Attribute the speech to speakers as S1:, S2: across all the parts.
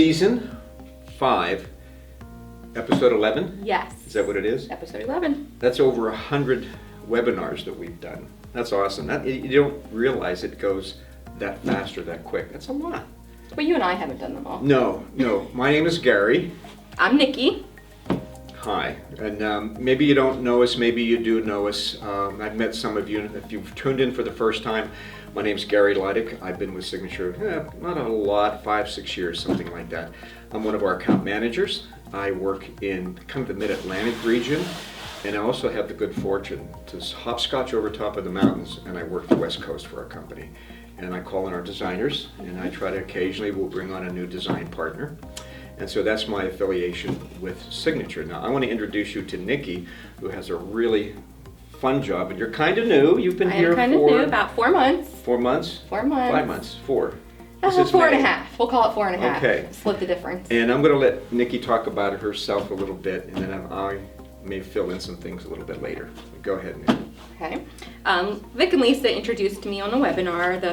S1: Season 5, episode 11?
S2: Yes.
S1: Is that what it is?
S2: Episode 11.
S1: That's over 100 webinars that we've done. That's awesome. You don't realize it goes that fast or that quick. That's a lot.
S2: But you and I haven't done them all.
S1: No. My name is Garry.
S2: I'm Nikki.
S1: Hi. And maybe you don't know us, maybe you do know us. I've met some of you. If you've tuned in for the first time, my name's Garry. I've been with Signature, not a lot, 5-6 years, something like that. I'm one of our account managers. I work in kind of the Mid-Atlantic region, and I also have the good fortune to hopscotch over top of the mountains, and I work the West Coast for our company. And I call in our designers, and I try to occasionally, we'll bring on a new design partner. And so that's my affiliation with Signature. Now I want to introduce you to Nikki, who has a really fun job, and you're kind of new. You've been here for...
S2: I'm kind of new, about 4 months.
S1: 4 months?
S2: 4 months.
S1: 5 months, 4.
S2: This is 4.5. We'll call it 4.5.
S1: Okay.
S2: Split the difference.
S1: And I'm going to let Nikki talk about herself a little bit, and then I may fill in some things a little bit later. Go ahead, Nikki.
S2: Okay. Vic and Lisa introduced me on the webinar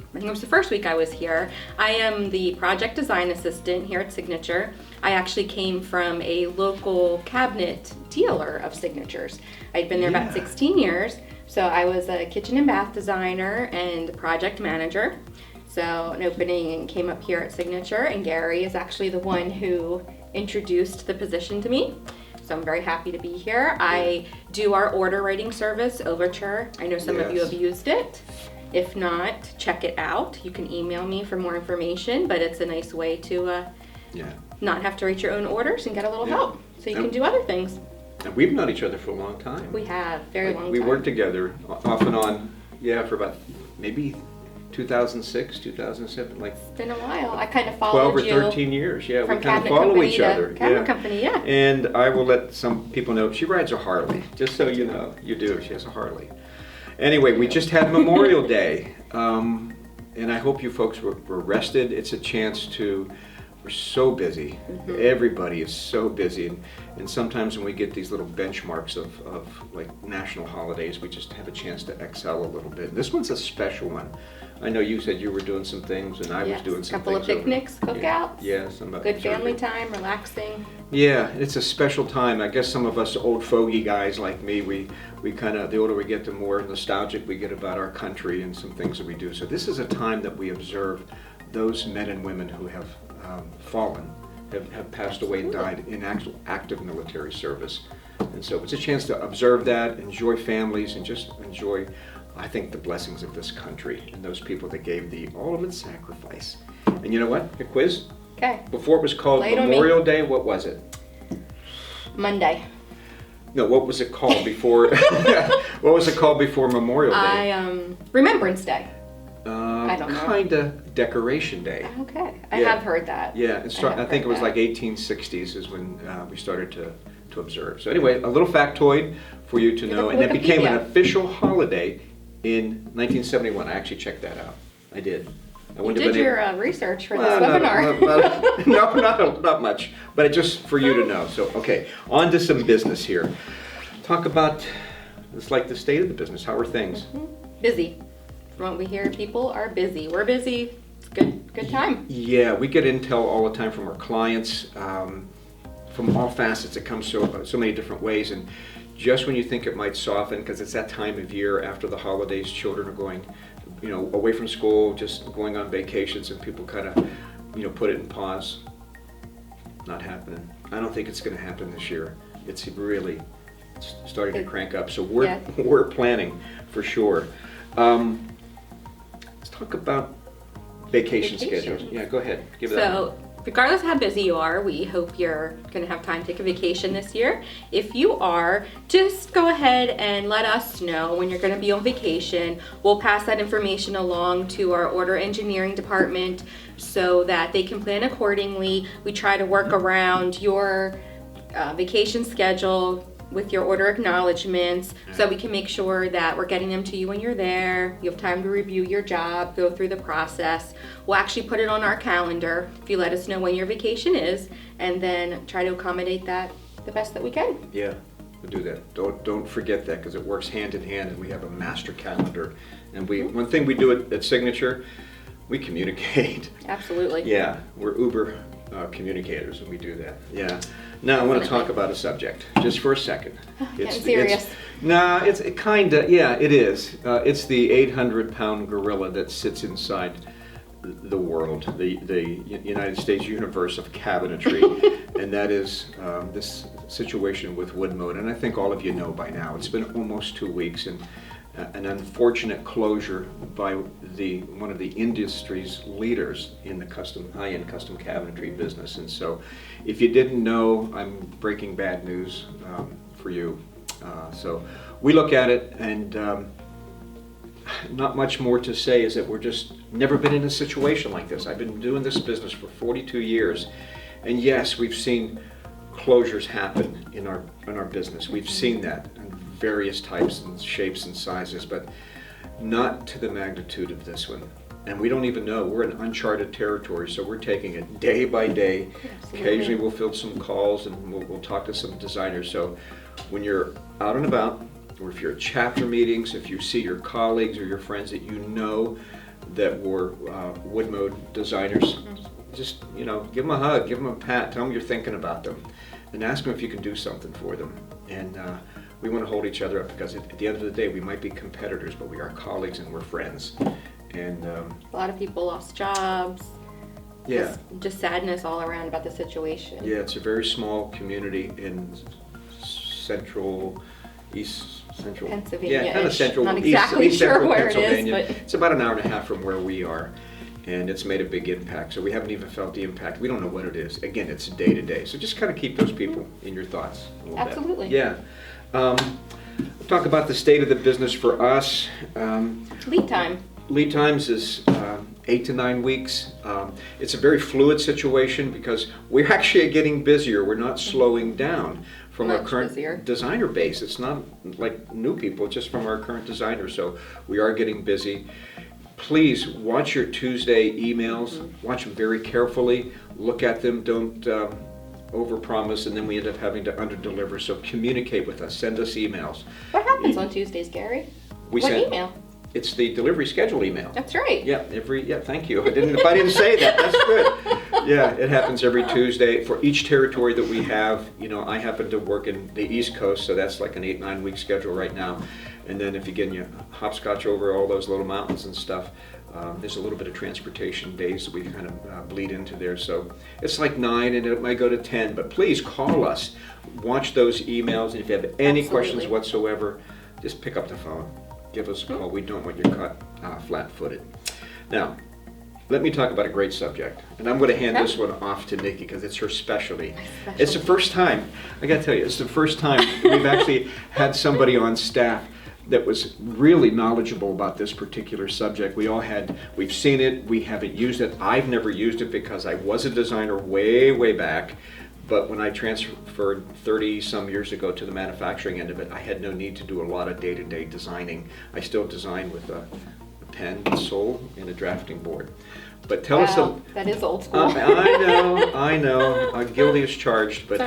S2: I think it was the first week I was here. I am the project design assistant here at Signature. I actually came from a local cabinet dealer of Signatures. I'd been there about 16 years. So I was a kitchen and bath designer and project manager. So an opening came up here at Signature, and Garry is actually the one who introduced the position to me. So I'm very happy to be here. I do our order writing service, Overture. I know some of you have used it. If not, check it out. You can email me for more information, but it's a nice way to not have to write your own orders and get a little help. So you can do other things.
S1: And we've known each other for a long time.
S2: We have, very long time.
S1: We worked together off and on, for about maybe 2006, 2007, like...
S2: It's been a while. I kind of followed
S1: 12 or
S2: you
S1: 13 years, we
S2: from
S1: kind of follow each other.
S2: Cabinet company,
S1: And I will let some people know, she rides a Harley, just so you know. You do, she has a Harley. Anyway, we just had Memorial Day, and I hope you folks were rested. It's a chance to... We're so busy. Everybody is so busy, and sometimes when we get these little benchmarks of like national holidays, we just have a chance to excel a little bit. This one's a special one. I know you said you were doing some things, and I was doing some things.
S2: A couple of picnics, cookouts.
S1: Yes,
S2: good family time, relaxing.
S1: Yeah, it's a special time. I guess some of us old fogey guys like me, we kind of, the older we get, the more nostalgic we get about our country and some things that we do. So this is a time that we observe those men and women who have fallen, have passed away and died in actual active military service. And so it's a chance to observe that, enjoy families, and just enjoy, I think, the blessings of this country and those people that gave the ultimate sacrifice. And you know what? A quiz?
S2: Okay.
S1: Before it was called Memorial Day, what was it?
S2: Monday.
S1: No, what was it called before? What was it called before Memorial Day?
S2: Remembrance Day. I don't know.
S1: Kinda Decoration Day.
S2: Okay, I have heard that.
S1: Yeah, I think it was like 1860s is when we started to observe. So anyway, a little factoid for you to know, and it became an official holiday in 1971. I actually checked that out. I did.
S2: You did your research for this webinar.
S1: Not much, but just for you to know. So okay, on to some business here. Talk about, it's like the state of the business. How are things?
S2: Busy. From what we hear, people are busy. We're busy. It's good time.
S1: Yeah, we get intel all the time from our clients, from all facets. It comes so many different ways, and just when you think it might soften, because it's that time of year after the holidays, children are going, away from school, just going on vacations, and people kind of, put it in pause. Not happening. I don't think it's going to happen this year. It's really starting to crank up. So we're planning for sure. Let's talk about vacation schedules. Yeah, go ahead. Give that one.
S2: Regardless of how busy you are, we hope you're going to have time to take a vacation this year. If you are, just go ahead and let us know when you're going to be on vacation. We'll pass that information along to our order engineering department so that they can plan accordingly. We try to work around your vacation schedule with your order acknowledgments so we can make sure that we're getting them to you when you're there. You have time to review your job, go through the process. We'll actually put it on our calendar if you let us know when your vacation is, and then try to accommodate that the best that we can.
S1: Yeah, we'll do that. Don't forget that, because it works hand in hand, and we have a master calendar. And one thing we do at Signature, we communicate.
S2: Absolutely.
S1: Yeah, we're uber communicators when we do that. Yeah. Now I want to talk about a subject just for a second.
S2: Getting serious.
S1: It's kind of, yeah, it is. It's the 800-pound gorilla that sits inside the world, the United States universe of cabinetry, and that is this situation with wood mode. And I think all of you know by now. It's been almost 2 weeks, and an unfortunate closure by one of the industry's leaders in the high-end custom cabinetry business. And so, if you didn't know, I'm breaking bad news for you. So we look at it, and not much more to say is that we're just never been in a situation like this. I've been doing this business for 42 years, and yes, we've seen closures happen in our business. We've seen that in various types and shapes and sizes, but not to the magnitude of this one. And we don't even know. We're in uncharted territory, so we're taking it day by day.
S2: Absolutely.
S1: Occasionally we'll field some calls and we'll talk to some designers. So when you're out and about, or if you're at chapter meetings, if you see your colleagues or your friends that you know that were wood mode designers, just give them a hug, give them a pat, tell them you're thinking about them, and ask them if you can do something for them. And we want to hold each other up, because at the end of the day, we might be competitors, but we are colleagues and we're friends. And
S2: a lot of people lost jobs.
S1: Yeah,
S2: just sadness all around about the situation.
S1: Yeah, it's a very small community in East Central
S2: Pennsylvania.
S1: Yeah, kind of central.
S2: Not exactly
S1: East
S2: sure
S1: Central
S2: where it is,
S1: Pennsylvania.
S2: but
S1: It's about an hour and a half from where we are, and it's made a big impact. So we haven't even felt the impact. We don't know what it is. Again, it's day to day. So just kind of keep those people in your thoughts a little
S2: absolutely.
S1: bit. Yeah. We'll talk about the state of the business for us.
S2: Lead time.
S1: Lead times is 8 to 9 weeks. It's a very fluid situation because we're actually getting busier. We're not slowing down from our current designer base. It's not like new people, it's just from our current designers. So we are getting busy. Please watch your Tuesday emails. Watch them very carefully. Look at them. Don't overpromise, and then we end up having to underdeliver. So communicate with us. Send us emails.
S2: What happens on Tuesdays, Gary?
S1: What
S2: email?
S1: It's the delivery schedule email.
S2: That's right.
S1: Yeah, thank you. If I didn't say that, that's good. Yeah, it happens every Tuesday for each territory that we have. I happen to work in the East Coast, so that's like an 8-9 week schedule right now. And then if you hopscotch over all those little mountains and stuff, there's a little bit of transportation days that we kind of bleed into there. So it's like 9, and it might go to 10. But please call us. Watch those emails, and if you have any questions whatsoever, just pick up the phone. Give us a call. We don't want you caught flat-footed. Now, let me talk about a great subject, and I'm going to hand this one off to Nikki because it's her specialty. It's the first time, I got to tell you, it's the first time we've actually had somebody on staff that was really knowledgeable about this particular subject. We've seen it, we haven't used it. I've never used it because I was a designer way back. But when I transferred 30-some years ago to the manufacturing end of it, I had no need to do a lot of day-to-day designing. I still design with a pen, sole, and a drafting board. But tell us
S2: that is old school.
S1: I know. Guilty as charged. But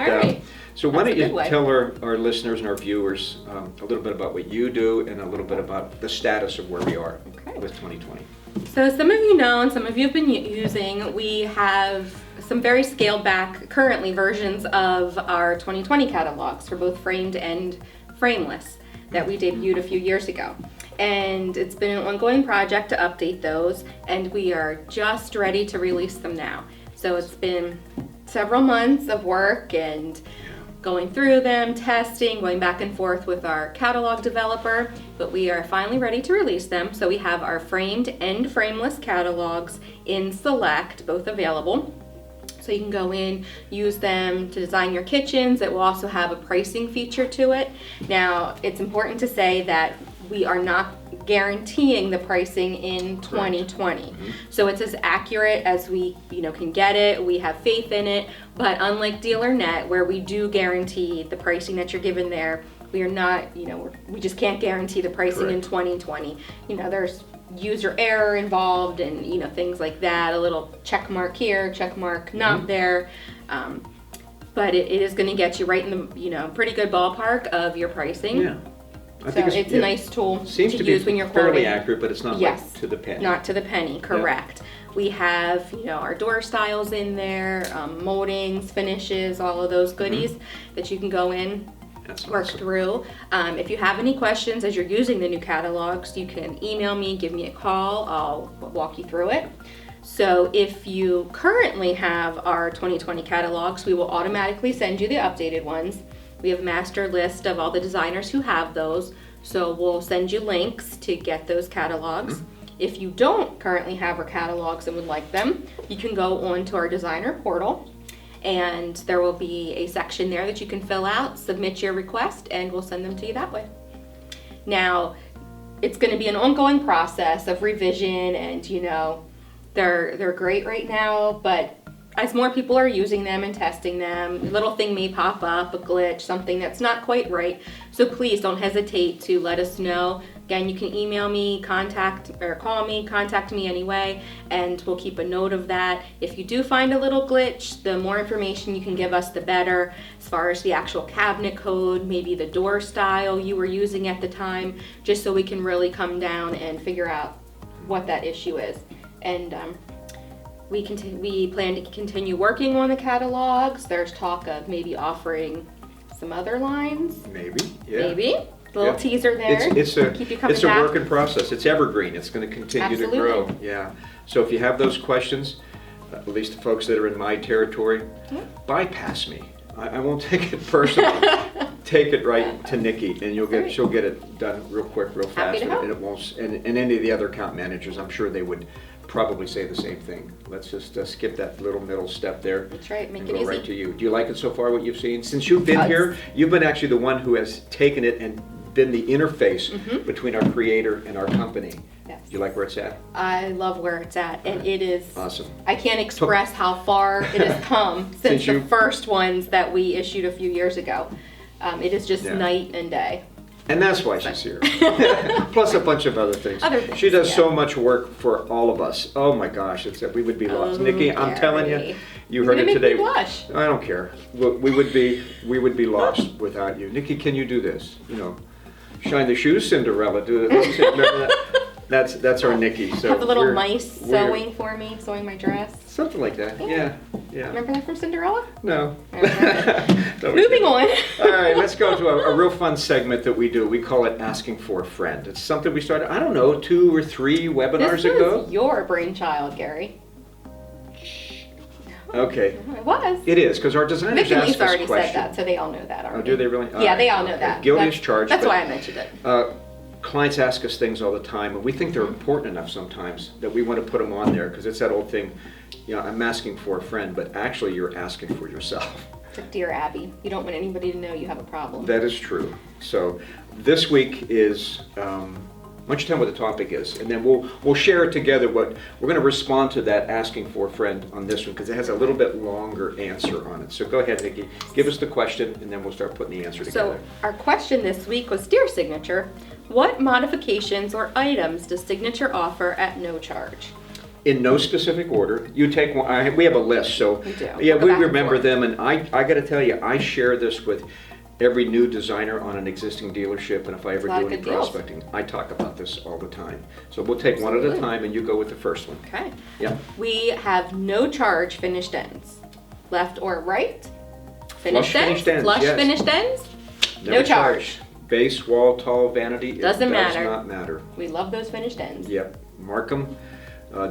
S1: so why don't you tell our listeners and our viewers a little bit about what you do and a little bit about the status of where we are with 2020.
S2: So some of you know, and some of you have been using, we have some very scaled back currently versions of our 2020 catalogs for both framed and frameless that we debuted a few years ago. And it's been an ongoing project to update those, and we are just ready to release them now. So it's been several months of work and going through them, testing, going back and forth with our catalog developer, but we are finally ready to release them. So we have our framed and frameless catalogs in Select, both available. So you can go in, use them to design your kitchens. It will also have a pricing feature to it. Now, it's important to say that we are not guaranteeing the pricing in 2020. So it's as accurate as we can get it. We have faith in it, but unlike DealerNet, where we do guarantee the pricing that you're given there, we are not, we just can't guarantee the pricing in 2020. There's user error involved and things like that, a little check mark here, check mark not there, but it is going to get you right in the pretty good ballpark of your pricing. I think it's a nice tool to use when you're quoting.
S1: Fairly accurate, but it's not like to the penny.
S2: Not to the penny, correct. We have, our door styles in there, moldings, finishes, all of those goodies that you can go in,
S1: That's
S2: work
S1: awesome.
S2: through. If you have any questions as you're using the new catalogs, you can email me, give me a call. I'll walk you through it. So if you currently have our 2020 catalogs, we will automatically send you the updated ones. We have a master list of all the designers who have those, so we'll send you links to get those catalogs. If you don't currently have our catalogs and would like them, you can go on to our designer portal, and there will be a section there that you can fill out, submit your request, and we'll send them to you that way. Now, it's going to be an ongoing process of revision, and they're great right now, but as more people are using them and testing them, a little thing may pop up, a glitch, something that's not quite right. So please don't hesitate to let us know. Again, you can email me, call me, contact me anyway, and we'll keep a note of that. If you do find a little glitch, the more information you can give us, the better. As far as the actual cabinet code, maybe the door style you were using at the time, just so we can really come down and figure out what that issue is. And we plan to continue working on the catalogs. There's talk of maybe offering some other lines.
S1: Maybe, yeah.
S2: Maybe. A little teaser there.
S1: Keep you coming
S2: back.
S1: work in process. It's evergreen. It's going to continue to grow. Yeah. So if you have those questions, at least the folks that are in my territory, bypass me. I won't take it personally. Take it right to Nikki, and she'll get it done real quick, real fast, and it won't. And any of the other account managers, I'm sure they would probably say the same thing. Let's just skip that little middle step there.
S2: That's right. Make
S1: and
S2: it
S1: go
S2: easy.
S1: right to you. Do you like it so far? What you've seen since you've been here? You've been actually the one who has taken it and been the interface between our creator and our company.
S2: Yes.
S1: Do you like where it's at?
S2: I love where it's at, and it is
S1: awesome.
S2: I can't express how far it has come since the first ones that we issued a few years ago. It is just night and day.
S1: And that's why she's here. Plus a bunch of other things. She does so much work for all of us. Oh my gosh, we would be lost. Nikki, I'm telling you, you heard it today.
S2: Me blush.
S1: I don't care. We would be lost without you. Nikki, can you do this? Shine the shoes, Cinderella. Do it. Remember that? That's our Nikki. So
S2: have the little mice sewing for me, sewing my dress.
S1: Something like that. Yeah.
S2: Remember that from Cinderella?
S1: No.
S2: Moving on.
S1: All right, let's go to a real fun segment that we do. We call it Asking for a Friend. It's something we started, I don't know, 2 or 3 webinars ago.
S2: This was your brainchild, Gary.
S1: Okay.
S2: It was.
S1: It is, because our designers
S2: Vic and
S1: ask
S2: Lisa
S1: us
S2: already
S1: questions.
S2: said that, so they all know that already.
S1: Oh, do they really?
S2: Yeah, they all know that.
S1: Guilty as charged.
S2: That's why I mentioned it.
S1: Clients ask us things all the time, and we think they're important enough sometimes that we want to put them on there, because it's that old thing, I'm asking for a friend, but actually you're asking for yourself.
S2: It's like Dear Abby, you don't want anybody to know you have a problem.
S1: That is true. So this week is, why don't you tell me what the topic is, and then we'll share it together. What we're going to respond to that asking for a friend on this one, because it has a little bit longer answer on it. So go ahead, Nikki, give us the question, and then we'll start putting the answer together.
S2: So our question this week was, Dear Signature, what modifications or items does Signature offer at no charge?
S1: In no specific order. You take one. We have a list, so
S2: we do.
S1: Yeah, we remember them, and I got to tell you, I share this with every new designer on an existing dealership, and if I ever do any prospecting, I talk about this all the time. So we'll take one at a time, and you go with the first one.
S2: Okay.
S1: Yeah.
S2: We have no charge finished ends. Left or right?
S1: Flush finished ends.
S2: Flush finished ends? No charge.
S1: Base, wall, tall, vanity.
S2: Doesn't matter.
S1: It does not matter.
S2: We love those finished ends.
S1: Yep. Mark them.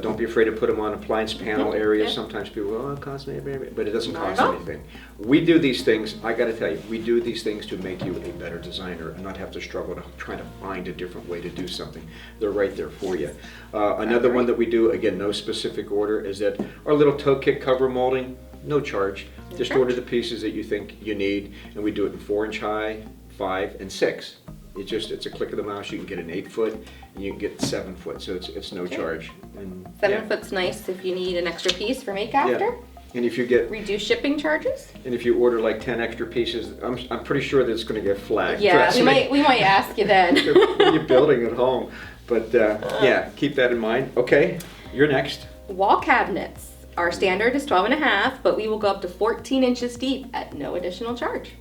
S1: Don't be afraid to put them on appliance panel areas. Sometimes people go, it costs me, but it doesn't cost anything. We do these things, I got to tell you, we do these things to make you a better designer and not have to struggle to try to find a different way to do something. They're right there for you. Another one that we do, again, no specific order, is that our little toe kick cover molding, no charge. Just order the pieces that you think you need, and we do it in 4-inch high, 5, and 6. It's a click of the mouse. You can get an 8-foot, and you can get 7-foot. So it's no charge. And
S2: 7-foot's nice if you need an extra piece for make after.
S1: Yeah. And if you get
S2: reduced shipping charges.
S1: And if you order like 10 extra pieces, I'm pretty sure that it's going to get flagged.
S2: Yeah, we might ask you then.
S1: You're building at home, but yeah, keep that in mind. Okay, you're next.
S2: Wall cabinets. Our standard is 12.5, but we will go up to 14 inches deep at no additional charge.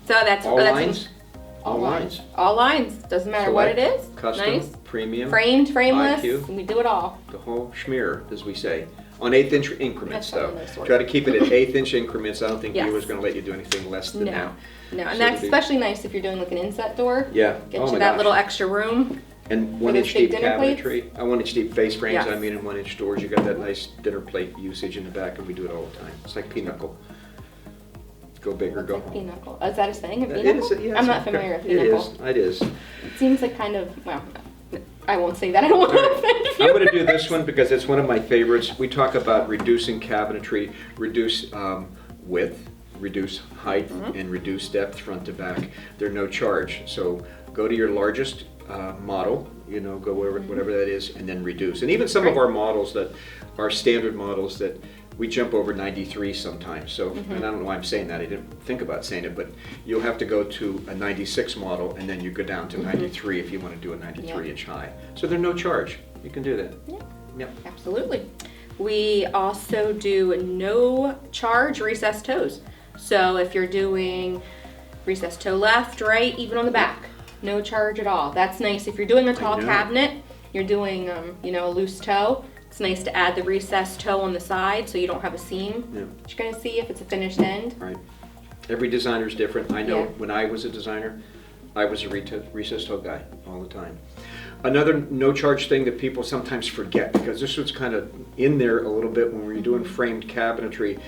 S2: So that's
S1: all lines. All lines.
S2: All lines. Doesn't matter what it is.
S1: Custom,
S2: nice.
S1: premium,
S2: framed, frameless,
S1: IQ.
S2: we do it all.
S1: The whole schmear, as we say. On 1/8 inch increments,
S2: That's
S1: though.
S2: one of those
S1: Try to keep it at 1/8 inch increments. I don't think
S2: Yes.
S1: dealer's going to let you do anything less than that.
S2: No, and
S1: So
S2: that's
S1: it'd be-
S2: especially nice if you're doing like an inset door.
S1: Yeah.
S2: Get
S1: Oh
S2: you
S1: my
S2: that
S1: gosh.
S2: little extra room.
S1: And
S2: For
S1: 1
S2: those
S1: inch
S2: big
S1: deep
S2: dinner plates?
S1: cabinetry. 1 inch deep face frames,
S2: Yes.
S1: I mean, and 1 inch doors. You got that nice dinner plate usage in the back, and we do it all the time. It's like pinochle. Go big or
S2: What's
S1: go
S2: like
S1: home.
S2: pinochle? Oh, is that a saying? A
S1: It
S2: pinochle?
S1: is, yeah,
S2: I'm not
S1: it's-
S2: familiar with
S1: It
S2: pinochle.
S1: is. It is.
S2: It seems like kind of, well, I won't say that. I don't want to offend
S1: I'm going to do
S2: viewers.
S1: this one because it's one of my favorites. We talk about reducing cabinetry, reduce width, reduce height, and reduce depth front to back. They're no charge. So go to your largest model, go whatever that is, and then reduce. And even some of our models that are standard models that we jump over 93 sometimes. So, and I don't know why I'm saying that. I didn't think about saying it, but you'll have to go to a 96 model and then you go down to 93 if you want to do a 93 inch high. So they're no charge. You can do that.
S2: Yeah.
S1: Yep.
S2: Absolutely. We also do no charge recessed toes. So if you're doing recessed toe left, right, even on the back, no charge at all. That's nice. If you're doing a tall
S1: know.
S2: cabinet, you're doing a loose toe. It's nice to add the recessed toe on the side so you don't have a seam.
S1: Yeah.
S2: You're gonna see if it's a finished end.
S1: Right. Every designer is different. I know
S2: Yeah.
S1: when I was a designer, I was a recessed toe guy all the time. Another no charge thing that people sometimes forget, because this was kind of in there a little bit when we were doing framed cabinetry.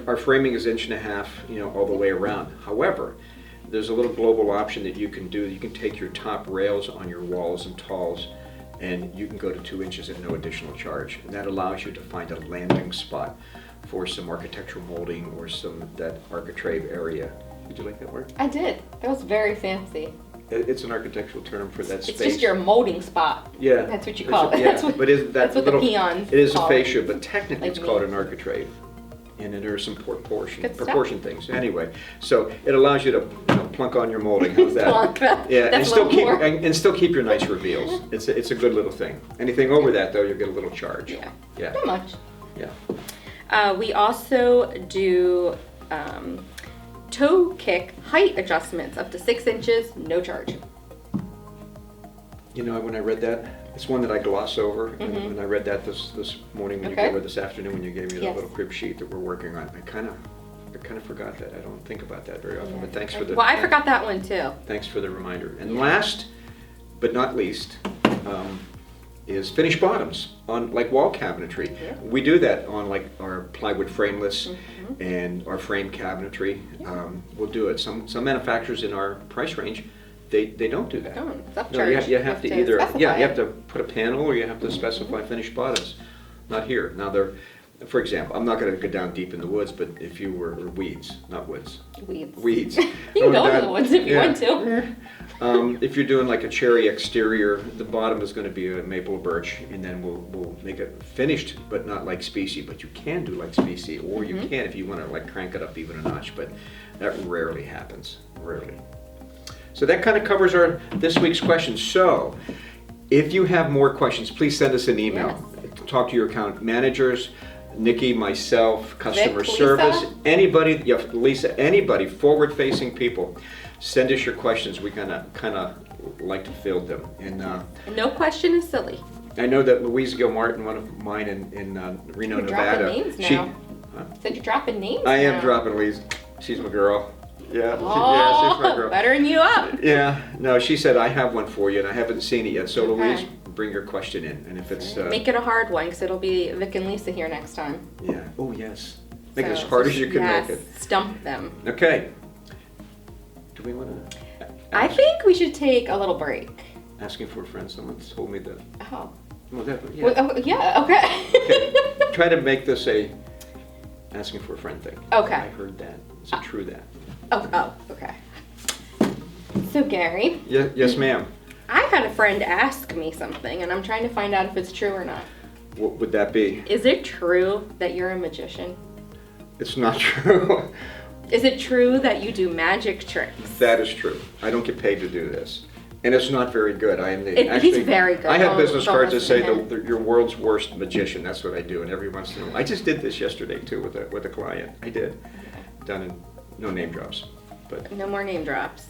S1: Our framing is 1.5 inches, all the way around. However, there's a little global option that you can do. You can take your top rails on your walls and talls, and you can go to 2 inches at no additional charge. And that allows you to find a landing spot for some architectural molding or that architrave area. Did you like that word?
S2: I did. That was very fancy.
S1: It's an architektural term for that space.
S2: It's just your molding spot.
S1: Yeah.
S2: That's what you call it.
S1: Yeah,
S2: That's what,
S1: but is that
S2: that's what
S1: little,
S2: the peons
S1: it is a
S2: call
S1: fascia, but technically
S2: Like
S1: it's called
S2: me.
S1: an architrave. And then there are some
S2: Good stuff.
S1: proportion things. Anyway, so it allows you to plunk on your molding. How's that?
S2: Plunk.
S1: Yeah, and
S2: That's a
S1: still
S2: little
S1: keep
S2: more.
S1: and still keep your nice reveals. It's a good little thing. Anything over that though, you'll get a little charge.
S2: Yeah.
S1: Yeah.
S2: Not much.
S1: Yeah.
S2: We also do toe kick height adjustments up to 6 inches, no charge.
S1: When I read that, it's one that I gloss over. And when I read that this morning, when you
S2: Okay.
S1: gave, or this afternoon when you gave me that
S2: Yes.
S1: little crib sheet that we're working on, I kind of forgot that. I don't think about that very often. But thanks for the
S2: Well, I forgot that one too.
S1: Thanks for the reminder. And last but not least is finished bottoms on like wall cabinetry.
S2: Yeah.
S1: We do that on like our plywood frameless and our frame cabinetry. We'll do it. Some manufacturers in our price range, they don't do that.
S2: Oh, it's upcharge.
S1: No, you have to either,
S2: specify
S1: you have
S2: it.
S1: to put a panel or you have to specify finished bottoms. Not here. Now for example, I'm not going to go down deep in the woods, but if you were, or weeds, not woods.
S2: Weeds.
S1: You
S2: You can go in the woods if you want to.
S1: If you're doing like a cherry exterior, the bottom is going to be a maple or birch, and then we'll make it finished, but not like specie. But you can do like specie, or you can if you want to like crank it up even a notch. But that rarely happens. Rarely. So that kind of covers this week's questions. So if you have more questions, please send us an email. Talk to your account managers, Nikki, myself, customer
S2: Vic,
S1: service,
S2: Lisa?
S1: anybody, Lisa, anybody, forward-facing people. Send us your questions. We kind of like to field them. And
S2: No question is silly.
S1: I know that Louise Gilmartin, one of mine in Reno,
S2: You're
S1: Nevada.
S2: dropping names now. Said you're dropping names
S1: I am
S2: now.
S1: dropping Louise. She's my girl. Yeah, she's
S2: Oh,
S1: my girl.
S2: buttering you up.
S1: Yeah, no, she said, I have one for you, and I haven't seen it yet. So
S2: Okay.
S1: Louise, bring your question in, and if it's...
S2: Make it a hard one, because it'll be Vic and Lisa here next time.
S1: Yeah, oh yes. Make it
S2: So,
S1: as hard as you can
S2: yes,
S1: make it.
S2: Stump them.
S1: Okay. Do we want to...
S2: I think we should take a little break.
S1: Asking for a friend, someone told me that...
S2: Oh.
S1: Well, that, yeah.
S2: Well, oh, yeah, okay.
S1: Okay. Try to make this a asking for a friend thing.
S2: Okay.
S1: I heard that. Is it true that?
S2: Oh, okay. So, Gary,
S1: Yes, ma'am.
S2: I had a friend ask me something, and I'm trying to find out if it's true or not.
S1: What would that be?
S2: Is it true that you're a magician?
S1: It's not true.
S2: Is it true that you do magic tricks?
S1: That is true. I don't get paid to do this. And it's not very good. I am the
S2: He's very good.
S1: I have
S2: Don't-
S1: business
S2: don't
S1: cards that
S2: listen
S1: say
S2: to him.
S1: your world's worst magician. That's what I do. And every once in a while, I just did this yesterday too with a client. I did. Done in no name drops, but
S2: No more name drops.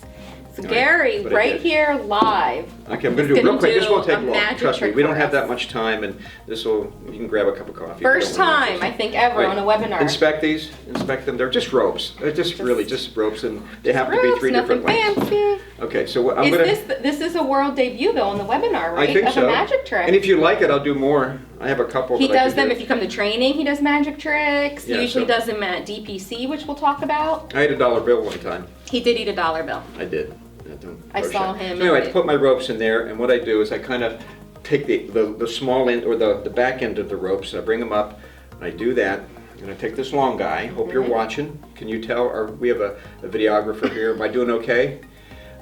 S2: So
S1: Right,
S2: Garry,
S1: but I
S2: right
S1: did.
S2: here, live.
S1: Okay, I'm going to
S2: He's
S1: do it real
S2: gonna
S1: quick. This
S2: do
S1: won't take
S2: a
S1: long.
S2: magic
S1: Trust me,
S2: trick
S1: we don't
S2: for
S1: have
S2: us.
S1: that much time, and this will. You can grab a cup of coffee. if you
S2: First
S1: don't want
S2: time,
S1: to.
S2: I think, ever
S1: Right.
S2: on a webinar.
S1: Inspect these. Inspect them. They're just ropes. They're just really just ropes, and they have to be
S2: Ropes,
S1: 3 different
S2: nothing
S1: lengths.
S2: fancy.
S1: Okay, so what I'm
S2: Is
S1: gonna.
S2: this is a world debut though on the webinar, right?
S1: I think
S2: of
S1: so.
S2: a magic trick.
S1: And if you like it, I'll do more. I have a couple.
S2: He
S1: that I
S2: does
S1: can
S2: them
S1: do.
S2: if you come to training. He does magic tricks. He
S1: Yeah,
S2: usually
S1: so-
S2: does them at DPC, which we'll talk about.
S1: I had a $1 bill one time.
S2: He did eat a $1 bill.
S1: I did. Don't
S2: I
S1: rush
S2: saw
S1: it.
S2: him
S1: So anyway,
S2: and
S1: I put my ropes in there, and what I do is I kind of take the small end or the back end of the ropes, and I bring them up, and I do that, and I take this long guy. Hope you're watching. Can you tell? We have a videographer here. Am I doing okay?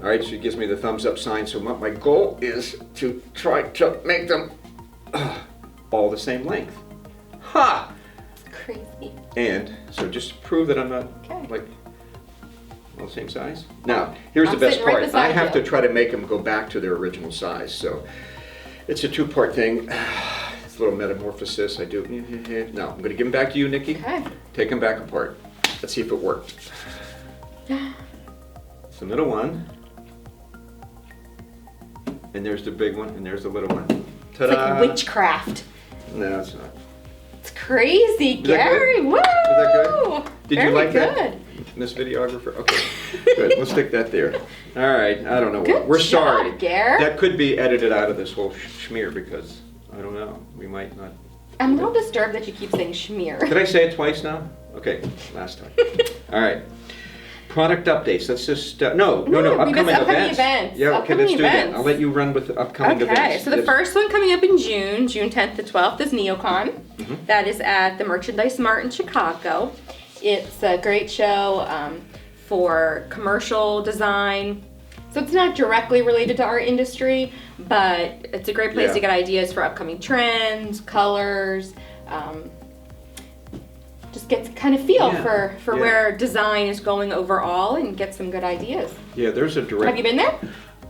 S1: All right, so he gives me the thumbs up sign. So my goal is to try to make them all the same length. Ha!
S2: Crazy.
S1: And so just to prove that I'm not
S2: Okay.
S1: like all the same size. Now, here's
S2: I'm
S1: the best
S2: sitting right
S1: part. I
S2: beside
S1: have
S2: you.
S1: to try to make them go back to their original size. So it's a 2-part thing. It's a little metamorphosis. I do. No, I'm going to give them back to you, Nikki.
S2: Okay.
S1: Take them back apart. Let's see if it worked. It's the middle one. And there's the big one, and there's the little one.
S2: It's
S1: Ta-da!
S2: like witchcraft.
S1: No, it's not.
S2: It's crazy,
S1: Is that good?
S2: Garry. Woo!
S1: that good? Did
S2: Very
S1: you like
S2: good.
S1: that? Miss Videographer? Okay, good. Let's stick that there. All right, I don't know.
S2: Good
S1: We're
S2: job,
S1: sorry.
S2: Gar.
S1: That could be edited out of this whole schmear because, I don't know, we might not.
S2: I'm a little disturbed that you keep saying schmear.
S1: Did I say it twice now? Okay, last time. All right. Product updates. Let's just, no,
S2: we missed
S1: upcoming
S2: upcoming
S1: events.
S2: events.
S1: Yeah, okay,
S2: Upcoming
S1: let's do that.
S2: events.
S1: I'll let you run with the upcoming events.
S2: Okay, so the
S1: Yes.
S2: first one coming up in June 10th to 12th, is NeoCon.
S1: Mm-hmm.
S2: That is at the Merchandise Mart in Chicago. It's a great show for commercial design. So it's not directly related to our industry, but it's a great place
S1: Yeah.
S2: to get ideas for upcoming trends, colors, just get to kind of feel
S1: Yeah,
S2: for
S1: yeah.
S2: where design is going overall and get some good ideas.
S1: Yeah, there's a direct.
S2: Have you been there?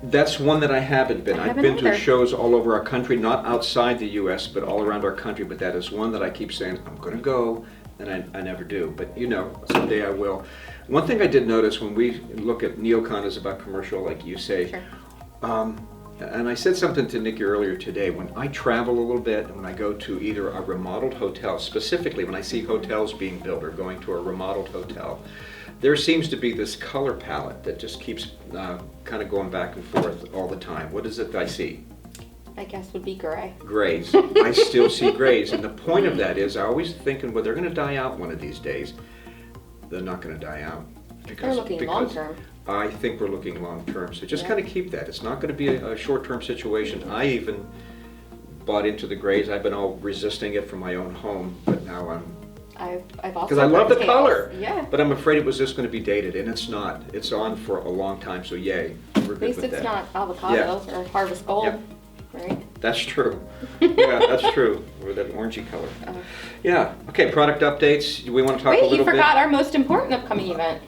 S1: That's one that I haven't been.
S2: I
S1: I've
S2: haven't
S1: been to
S2: either.
S1: shows all over our country, not outside the U.S., but all around our country. But that is one that I keep saying, I'm going to go, and I never do. But you know, someday I will. One thing I did notice when we look at NeoCon is about commercial, like you say.
S2: Sure.
S1: And I said something to Nikki earlier today. When I travel a little bit, and when I go to either a remodeled hotel, specifically when I see hotels being built or going to a remodeled hotel, there seems to be this color palette that just keeps kind of going back and forth all the time. What is it that I see?
S2: I guess would be gray.
S1: Grays. I still see grays. And the point of that is I always thinking, well, they're going to die out one of these days. They're not going to die out.
S2: They're looking long term.
S1: I think we're looking long term. So just
S2: Yeah.
S1: kind of keep that. It's not going to be a short term situation. I even bought into the grays. I've been all resisting it from my own home, but now
S2: I've also
S1: because I love the
S2: put
S1: color.
S2: tails. Yeah.
S1: But I'm afraid it was just going to be dated, and it's not. It's on for a long time, so yay. We're
S2: At
S1: good
S2: least
S1: with
S2: it's
S1: that.
S2: not avocados or harvest gold,
S1: Yep.
S2: right?
S1: That's true. Yeah, that's true. Or that orangey color. Yeah. Okay, product updates. We want to talk a
S2: Wait,
S1: little
S2: you forgot
S1: bit.
S2: our most important upcoming event,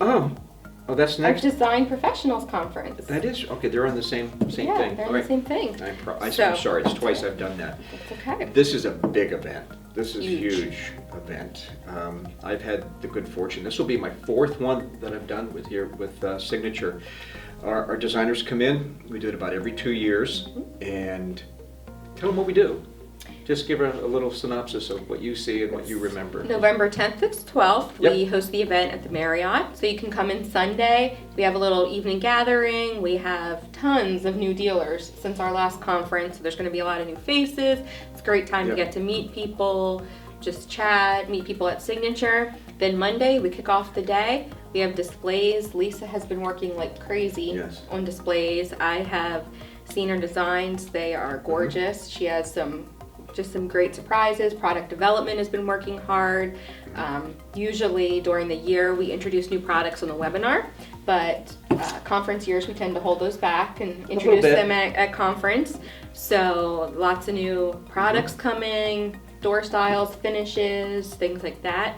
S1: Oh, that's
S2: our
S1: next.
S2: Design Professionals Conference.
S1: That is okay. They're on the same
S2: yeah,
S1: thing.
S2: they're
S1: All
S2: on
S1: right.
S2: the same thing.
S1: I'm
S2: So-
S1: sorry. It's twice I've done that.
S2: That's okay.
S1: This is a big event. This is a
S2: Huge.
S1: huge event. I've had the good fortune. This will be my 4th one that I've done with here with Signature. Our designers come in. We do it about every 2 years, and tell them what we do. Just give a little synopsis of what you see and what you remember.
S2: November 10th to 12th, we
S1: Yep.
S2: host the event at the Marriott. So you can come in Sunday. We have a little evening gathering. We have tons of new dealers since our last conference. So there's going to be a lot of new faces. It's a great time
S1: Yep.
S2: to get to meet people, just chat, meet people at Signature. Then Monday, we kick off the day. We have displays. Lisa has been working like crazy
S1: Yes.
S2: on displays. I have seen her designs. They are gorgeous. She has some great surprises. Product development has been working hard. Usually during the year we introduce new products on the webinar, but conference years we tend to hold those back and introduce
S1: bit.
S2: them at conference. So lots of new products coming, door styles, finishes, things like that.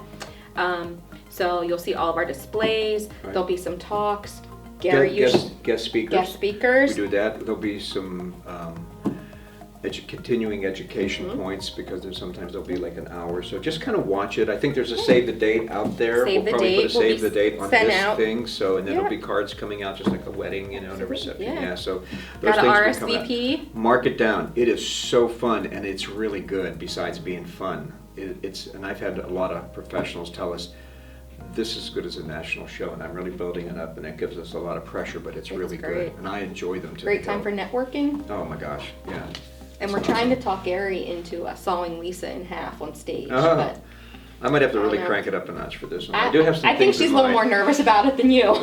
S2: So you'll see all of our displays.
S1: Right.
S2: There'll be some talks. Garry usually
S1: Guest speakers.
S2: guest speakers.
S1: We do that. There'll be some continuing education points, because sometimes there'll be like an hour. So just kind of watch it. I think there's a save the date out there.
S2: Save the
S1: We'll probably
S2: date
S1: put a
S2: will
S1: save
S2: be
S1: the date on
S2: sent
S1: this
S2: out.
S1: thing. So, and then there'll
S2: Yeah.
S1: be cards coming out just like a wedding, you know, and a reception.
S2: Yeah.
S1: So those
S2: Got
S1: things
S2: a
S1: will come out.
S2: RSVP.
S1: Mark it down. It is so fun, and it's really good. Besides being fun, and I've had a lot of professionals tell us this is as good as a national show, and I'm really building it up, and it gives us a lot of pressure, but it's really
S2: great.
S1: good, and I enjoy them too.
S2: Great time for networking.
S1: Oh my gosh, yeah.
S2: And we're trying to talk Garry into sawing Lisa in half on stage.
S1: Oh.
S2: But
S1: I might have to
S2: I
S1: really
S2: don't know.
S1: crank it up a notch for this one. I do have some
S2: I think
S1: things
S2: she's
S1: in
S2: a little
S1: mind.
S2: more nervous about it than you.
S1: Nah,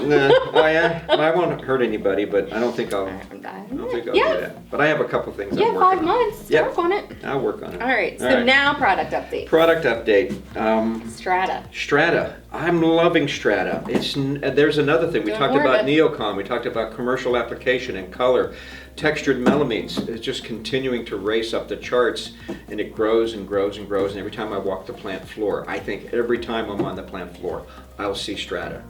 S1: oh yeah, well, I won't hurt anybody, but I don't think I'll do
S2: Yeah,
S1: that. But I have a couple things
S2: yeah,
S1: I'm working
S2: 5
S1: on.
S2: months to
S1: Yep.
S2: work on it.
S1: I'll work on it.
S2: All right, so now product update.
S1: Product update.
S2: Strata.
S1: Strata. I'm loving Strata. There's another thing. We
S2: Doing
S1: talked
S2: more of
S1: about
S2: it.
S1: neocon. We talked about commercial application and color. Textured melamines. It's just continuing to race up the charts, and it grows and grows and grows. And every time I walk the plant floor, I think every time I'm on the plant floor, I'll see Strata.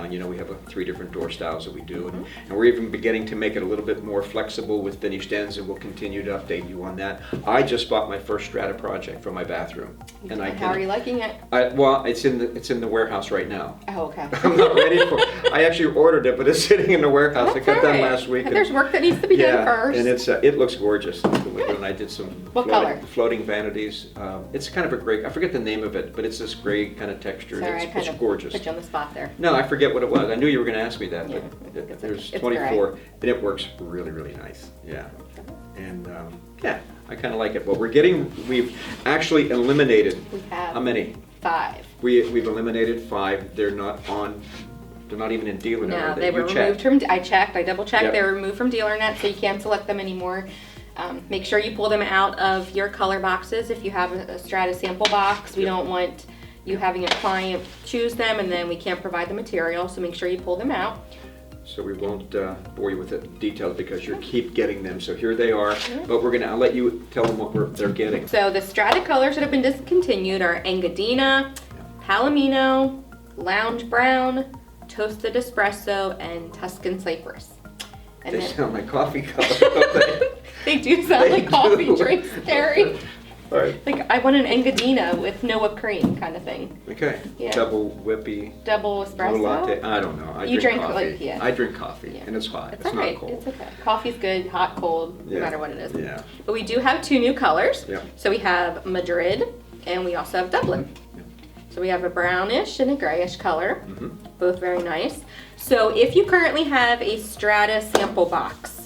S1: You know, we have 3 different door styles that we do, and we're even beginning to make it a little bit more flexible with finished ends, and we'll continue to update you on that. I just bought my first Strata project for my bathroom, and
S2: How are you liking it?
S1: well, it's in the warehouse right now.
S2: Oh, okay.
S1: I'm not ready for it. I actually ordered it, but it's sitting in the warehouse. It got done
S2: Okay.
S1: last week.
S2: And there's work that needs to be done first.
S1: and it looks gorgeous. And I did some
S2: What color?
S1: floating vanities. It's kind of a gray. I forget the name of it, but it's this gray kind of texture.
S2: Sorry, I
S1: it's
S2: kind of
S1: gorgeous.
S2: put you on the spot there.
S1: No, I forget what it was. I knew you were going to ask me that,
S2: Yeah,
S1: but
S2: it's
S1: there's
S2: okay. It's
S1: 24, and it works really, really nice. Yeah, and yeah, I kind of like it. But we've actually eliminated.
S2: We have
S1: How many?
S2: 5.
S1: We've eliminated 5. They're not even in dealer net.
S2: No,
S1: are
S2: they were
S1: You
S2: removed
S1: checked.
S2: from, I double checked,
S1: Yep.
S2: they were removed from DealerNet, so you can't select them anymore. Make sure you pull them out of your color boxes if you have a Strata sample box. We
S1: Yep.
S2: don't want you having a client choose them and then we can't provide the material, so make sure you pull them out.
S1: So we won't bore you with the details because you keep getting them. So here they are. But I'll let you tell them what they're getting.
S2: So the Strata colors that have been discontinued are Engadina, Palomino, Lounge Brown, Toasted Espresso, and Tuscan Cypress. And
S1: They
S2: then-
S1: sound like coffee colors, don't they?
S2: They do sound
S1: They
S2: like coffee
S1: do.
S2: drinks, Terry.
S1: All right.
S2: Like, I want an Engadina with no whipped cream kind of thing.
S1: Okay.
S2: Yeah.
S1: Double whippy.
S2: Double
S1: No
S2: espresso.
S1: latte. I don't know.
S2: You
S1: drink
S2: drink,
S1: coffee.
S2: like, yeah.
S1: I drink coffee,
S2: Yeah.
S1: and it's hot.
S2: It's
S1: It's not
S2: alright.
S1: cold.
S2: It's okay. Coffee's good, hot, cold, no
S1: Yeah.
S2: matter what it is.
S1: Yeah.
S2: But we do have 2 new colors.
S1: Yeah.
S2: So we have Madrid and we also have Dublin.
S1: Yeah.
S2: So we have a brownish and a grayish color,
S1: Mhm.
S2: both very nice. So if you currently have a Strata sample box,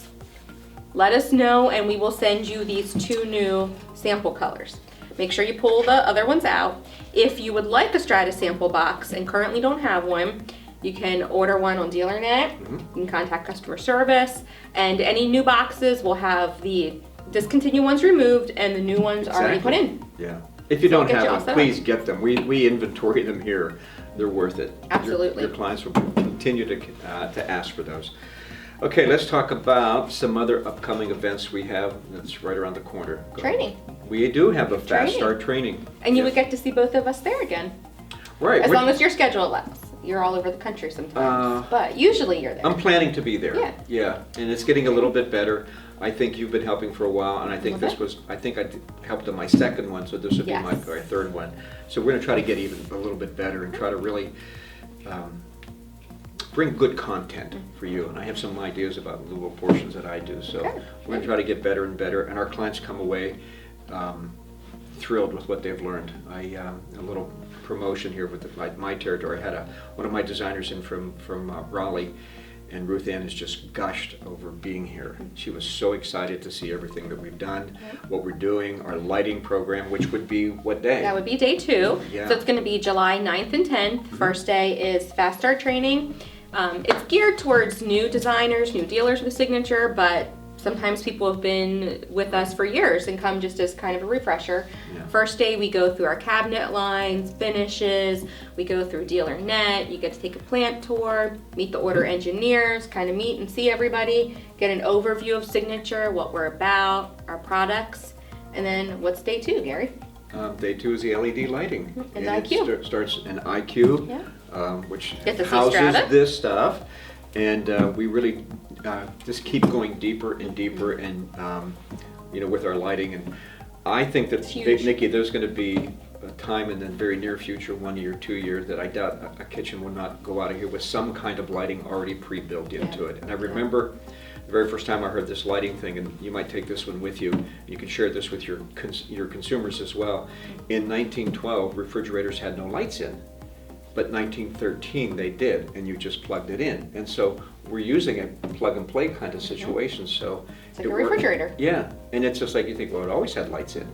S2: let us know and we will send you these 2 new sample colors. Make sure you pull the other ones out. If you would like a Strata sample box and currently don't have one, you can order one on DealerNet. You can contact customer service, and any new boxes will have the discontinued ones removed and the new ones already put in.
S1: Yeah. If you
S2: So
S1: don't
S2: get you all
S1: have
S2: set
S1: them,
S2: up.
S1: please get them. We inventory them here. They're worth it.
S2: Absolutely.
S1: Your clients will continue to ask for those. Okay, let's talk about some other upcoming events we have that's right around the corner. Go ahead.
S2: Training.
S1: We do have a fast
S2: Training.
S1: start training.
S2: And you
S1: Yes.
S2: would get to see both of us there again.
S1: Right.
S2: As
S1: we're-
S2: long as your schedule allows. You're all over the country sometimes,
S1: Uh,
S2: but usually you're there.
S1: I'm planning to be there.
S2: Yeah.
S1: Yeah, and it's getting a little bit better. I think you've been helping for a while, and I think
S2: Okay.
S1: I helped on my second one, so this would be
S2: Yes.
S1: my 3rd one. So we're gonna try to get even a little bit better and try to really bring good content for you. And I have some ideas about the little portions that I do. So
S2: Okay.
S1: we're gonna try to get better and better, and our clients come away thrilled with what they've learned. A little promotion here with my territory. I had one of my designers in from Raleigh, and Ruth Ann has just gushed over being here. She was so excited to see everything that we've done, what we're doing, our lighting program, which would be what day?
S2: That would be day 2.
S1: Yeah.
S2: So it's going to be July 9th and 10th. First day is fast start training. It's geared towards new designers, new dealers with a signature, but sometimes people have been with us for years and come just as kind of a refresher.
S1: Yeah.
S2: First day we go through our cabinet lines, finishes, we go through DealerNet, you get to take a plant tour, meet the order engineers, kind of meet and see everybody, get an overview of signature, what we're about, our products, and then what's day 2, Gary?
S1: Day 2 is the LED lighting.
S2: And
S1: it
S2: IQ.
S1: Starts in IQ,
S2: Yeah.
S1: which
S2: Get to see
S1: houses
S2: Strata.
S1: this stuff. And we really just keep going deeper and deeper. And with our lighting. And I think that,
S2: It's huge.
S1: Nikki, there's going to be a time in the very near future, 1 year, 2 years, that I doubt a kitchen will not go out of here with some kind of lighting already pre-built into it. And I remember the very first time I heard this lighting thing, and you might take this one with you, you can share this with your consumers as well. In 1912, refrigerators had no lights in, but 1913 they did, and you just plugged it in. And so we're using a plug and play kind of situation. So
S2: It's like a refrigerator.
S1: Yeah, and it's just like you think, well, it always had lights in.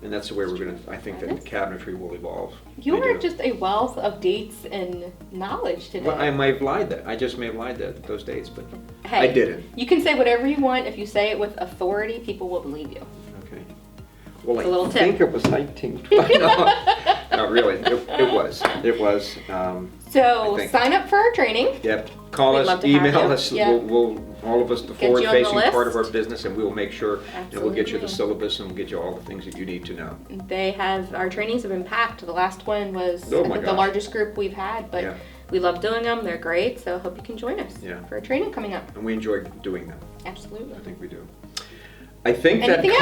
S1: And that's the way I think that cabinetry will evolve.
S2: You
S1: They
S2: are
S1: do.
S2: just a wealth of dates and knowledge today.
S1: Well, I might have lied that. I just may have lied that those dates, but
S2: Hey,
S1: I didn't.
S2: You can say whatever you want. If you say it with authority, people will believe you.
S1: Okay. Well,
S2: It's a little
S1: I
S2: tip.
S1: think it was 1912. No, not really. It was. It was.
S2: So
S1: I think.
S2: sign up for our training.
S1: Yep. Call
S2: We'd
S1: us,
S2: love to have
S1: email
S2: you.
S1: us.
S2: Yeah.
S1: We'll all of us, the
S2: Get you on the
S1: forward-facing part of our
S2: list.
S1: business, and we'll make sure that we'll get you the
S2: Absolutely.
S1: syllabus and we'll get you all the things that you need to know.
S2: Our trainings have been packed. The last one was
S1: Oh
S2: I
S1: my
S2: think the
S1: gosh.
S2: largest group we've had, but
S1: Yeah.
S2: we love doing them. They're great. So I hope you can join us
S1: Yeah.
S2: for a training coming up.
S1: And we enjoy doing them.
S2: Absolutely.
S1: I think we do. I think
S2: Anything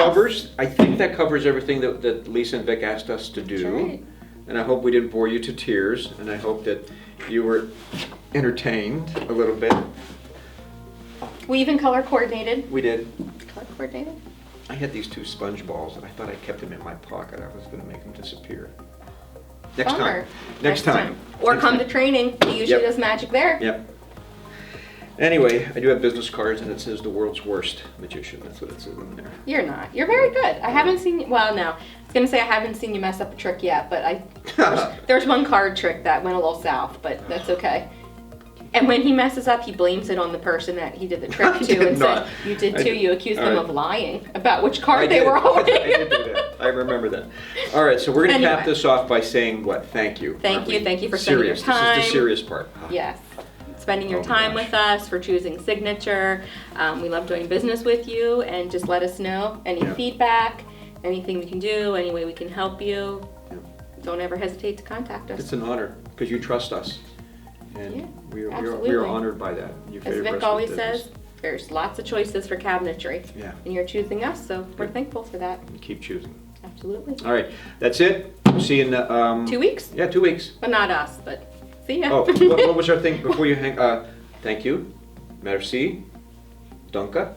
S1: I think that covers everything that Lisa and Vic asked us to do.
S2: That's right.
S1: And I hope we didn't bore you to tears, and I hope that you were entertained a little bit.
S2: We even color coordinated.
S1: We did.
S2: Color coordinated.
S1: I had these 2 sponge balls, and I thought I kept them in my pocket. I was going to make them disappear. Next
S2: Bummer.
S1: time. Next time.
S2: Or
S1: Next
S2: come
S1: time.
S2: to training. He usually
S1: Yep.
S2: does magic there.
S1: Yep. Anyway, I do have business cards, and it says the world's worst magician. That's what it says in there.
S2: You're not. You're very good. I haven't seen you. Well, no. I was gonna say I haven't seen you mess up a trick yet, but there's one card trick that went a little south, but that's okay. And when he messes up, he blames it on the person that he did the trick
S1: I
S2: to
S1: did
S2: and
S1: not.
S2: said, "You did
S1: I
S2: too."
S1: did-
S2: You accused
S1: all
S2: them
S1: right.
S2: of lying about which card
S1: I
S2: they
S1: did.
S2: were
S1: I
S2: holding.
S1: did do that. I remember that. All right, so we're going to cap
S2: Anyway.
S1: this off by saying what? Thank you.
S2: Thank
S1: aren't
S2: you.
S1: we?
S2: Thank you for spending your
S1: Serious.
S2: time.
S1: This is the serious part.
S2: Yes. Spending your
S1: Oh,
S2: time
S1: gosh.
S2: with us, for choosing Signature. We love doing business with you, and just let us know any
S1: Yeah.
S2: feedback, anything we can do, any way we can help you.
S1: Yeah.
S2: Don't ever hesitate to contact us.
S1: It's an honor because you trust us. And
S2: Yeah,
S1: we are
S2: absolutely.
S1: honored by that. You
S2: As
S1: favor us
S2: Vic
S1: with
S2: always
S1: business.
S2: says, there's lots of choices for cabinetry.
S1: Yeah.
S2: And you're choosing us, so we're
S1: Good.
S2: thankful for that.
S1: Keep choosing.
S2: Absolutely.
S1: All right, that's it. See you in
S2: 2 weeks?
S1: Yeah, 2 weeks.
S2: But not us, but see ya.
S1: Oh, what was our thing before you hang? Thank you, merci, danke,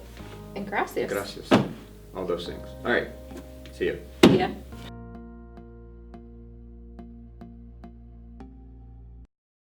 S2: And gracias.
S1: gracias, all those things. All right, see you.
S2: See ya.